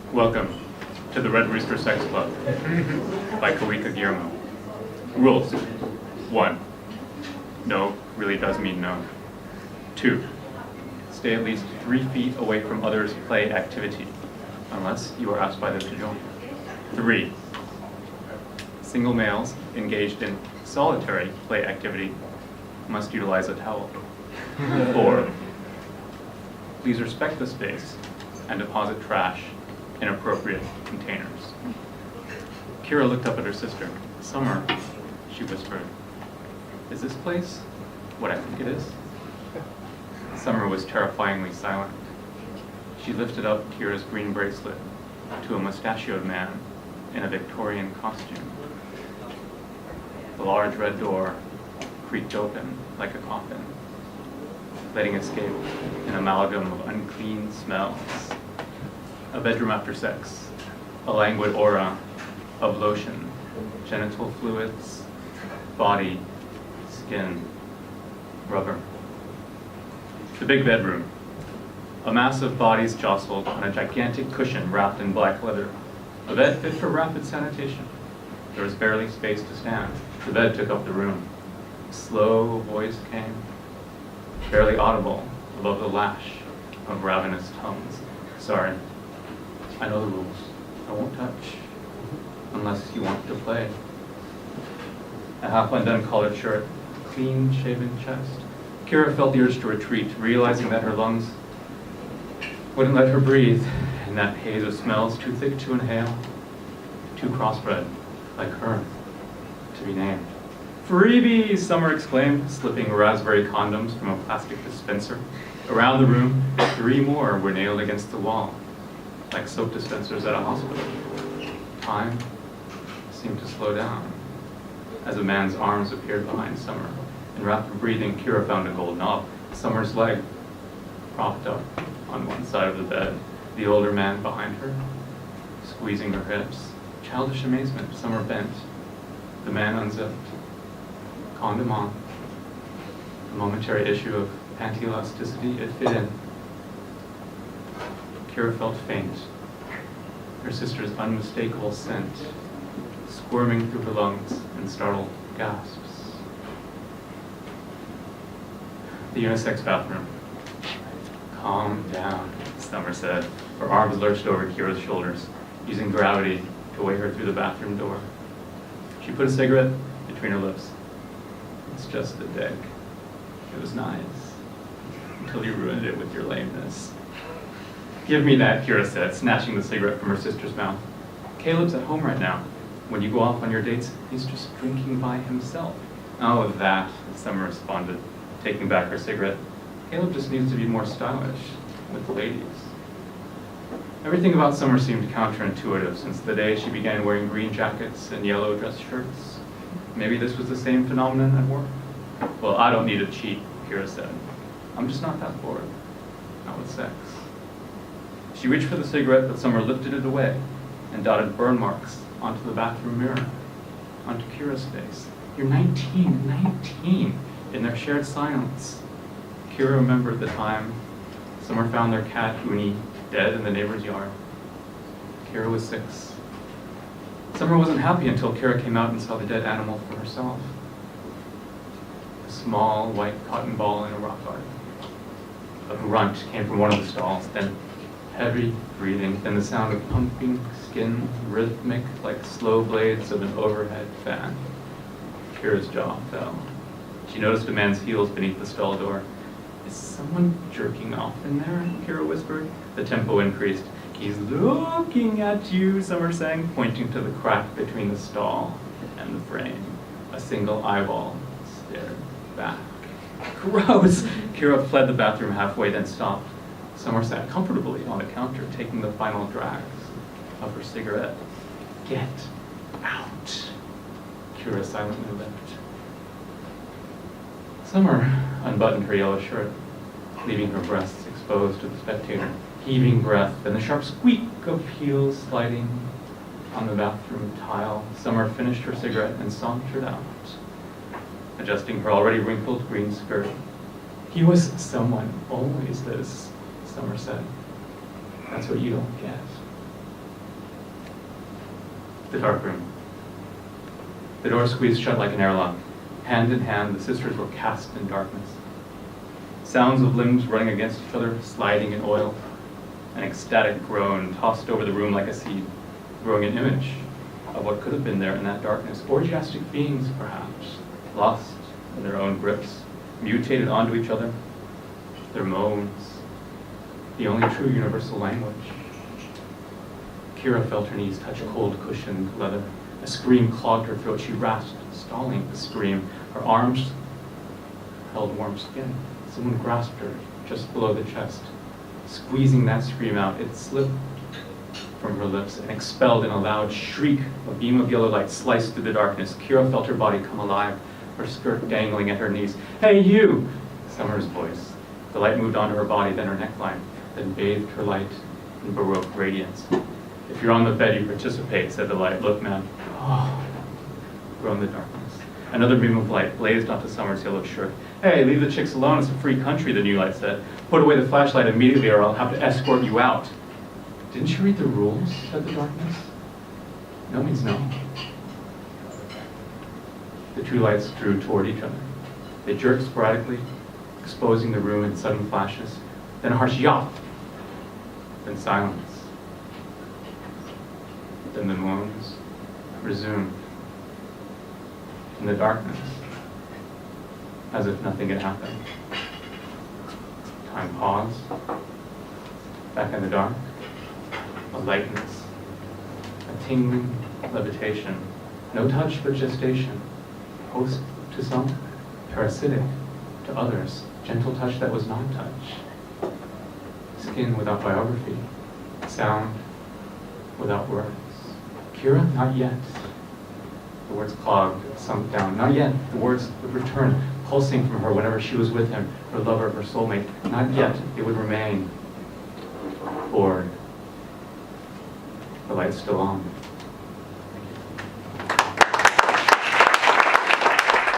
Welcome to the Red Rooster Sex Club by Kawika Guillermo. Rules. 1. No really does mean no. 2. Stay at least 3 feet away from others' play activity, unless you are asked by them to join. 3. Single males engaged in solitary play activity must utilize a towel. 4. Please respect the space and deposit trash in appropriate containers. Kira looked up at her sister. Summer, she whispered. Is this place what I think it is? Summer was terrifyingly silent. She lifted up Kira's green bracelet to a mustachioed man in a Victorian costume. The large red door creaked open like a coffin, letting escape an amalgam of unclean smells. A bedroom after sex, a languid aura of lotion, genital fluids, body, skin, rubber. The big bedroom. A mass of bodies jostled on a gigantic cushion wrapped in black leather. A bed fit for rapid sanitation. There was barely space to stand. The bed took up the room. A slow voice came, barely audible above the lash of ravenous tongues. Sorry, I know the rules. I won't touch, unless you want to play. A half undone collared shirt, clean shaven chest. Kira felt the urge to retreat, realizing that her lungs wouldn't let her breathe in that haze of smells too thick to inhale, too crossbred, like her, to be named. Freebies, Summer exclaimed, slipping raspberry condoms from a plastic dispenser. Around the room, 3 more were nailed against the wall, like soap dispensers at a hospital. Time seemed to slow down as a man's arms appeared behind Summer. In rapid breathing, Kira found a gold knob. Summer's leg propped up on one side of the bed, the older man behind her, squeezing her hips. Childish amazement, Summer bent. The man unzipped. Condom on. A momentary issue of panty elasticity, it fit in. Kira felt faint. Her sister's unmistakable scent squirming through her lungs in startled gasps. The unisex bathroom. Calm down, Summer said. Her arms lurched over Kira's shoulders, using gravity to weigh her through the bathroom door. She put a cigarette between her lips. It's just a dick. It was nice, until you ruined it with your lameness. Give me that, Kira said, snatching the cigarette from her sister's mouth. Caleb's at home right now. When you go off on your dates, he's just drinking by himself. Oh, that, Summer responded, taking back her cigarette. Caleb just needs to be more stylish with the ladies. Everything about Summer seemed counterintuitive since the day she began wearing green jackets and yellow dress shirts. Maybe this was the same phenomenon at work? Well, I don't need to cheat, Kira said. I'm just not that bored. Not with sex. She reached for the cigarette, but Summer lifted it away and dotted burn marks onto the bathroom mirror, onto Kira's face. You're 19. In their shared silence, Kira remembered the time Summer found their cat, Uni, dead in the neighbor's yard. Kira was 6. Summer wasn't happy until Kira came out and saw the dead animal for herself. A small white cotton ball in a rock garden. A grunt came from one of the stalls, then heavy breathing, then the sound of pumping skin, rhythmic like slow blades of an overhead fan. Kira's jaw fell. She noticed a man's heels beneath the stall door. Is someone jerking off in there? Kira whispered. The tempo increased. He's looking at you, Summer sang, pointing to the crack between the stall and the frame. A single eyeball stared back. Gross! Kira fled the bathroom halfway, then stopped. Summer sat comfortably on the counter, taking the final drags of her cigarette. Get out, Kira silently lipped. Summer unbuttoned her yellow shirt, leaving her breasts exposed to the spectator. Heaving breath, and the sharp squeak of heels sliding on the bathroom tile. Summer finished her cigarette and sauntered out, adjusting her already wrinkled green skirt. He was someone always this, Summer said. That's what you don't get. The dark room. The door squeezed shut like an airlock. Hand in hand, the sisters were cast in darkness. Sounds of limbs running against each other, sliding in oil. An ecstatic groan tossed over the room like a seed, growing an image of what could have been there in that darkness. Orgiastic beings, perhaps, lost in their own grips, mutated onto each other. Their moans, the only true universal language. Kira felt her knees touch cold cushioned leather. A scream clogged her throat. She rasped, stalling the scream. Her arms held warm skin. Someone grasped her just below the chest. Squeezing that scream out, it slipped from her lips and expelled in a loud shriek. A beam of yellow light sliced through the darkness. Kira felt her body come alive, her skirt dangling at her knees. "Hey, you!" Summer's voice. The light moved onto her body, then her neckline, then bathed her light in Baroque radiance. "If you're on the bed, you participate," said the light. "Look, man." Oh, groaned the darkness. Another beam of light blazed onto Summer's yellow shirt. "Hey, leave the chicks alone. It's a free country," the new light said. "Put away the flashlight immediately or I'll have to escort you out." "Didn't you read the rules?" said the darkness. "No means no." The two lights drew toward each other. They jerked sporadically, exposing the room in sudden flashes. Then a harsh yop. Then silence. Then the moans resumed. In the darkness, as if nothing had happened. Time paused. Back in the dark, a lightness, a tingling levitation. No touch but gestation. Host to some, parasitic to others. Gentle touch that was not touch. Skin without biography. Sound without words. Kira, not yet. The words clogged, sunk down. Not yet. The words would return, pulsing from her whenever she was with him, her lover, her soulmate. Not yet. They would remain. Bored. The light's still on.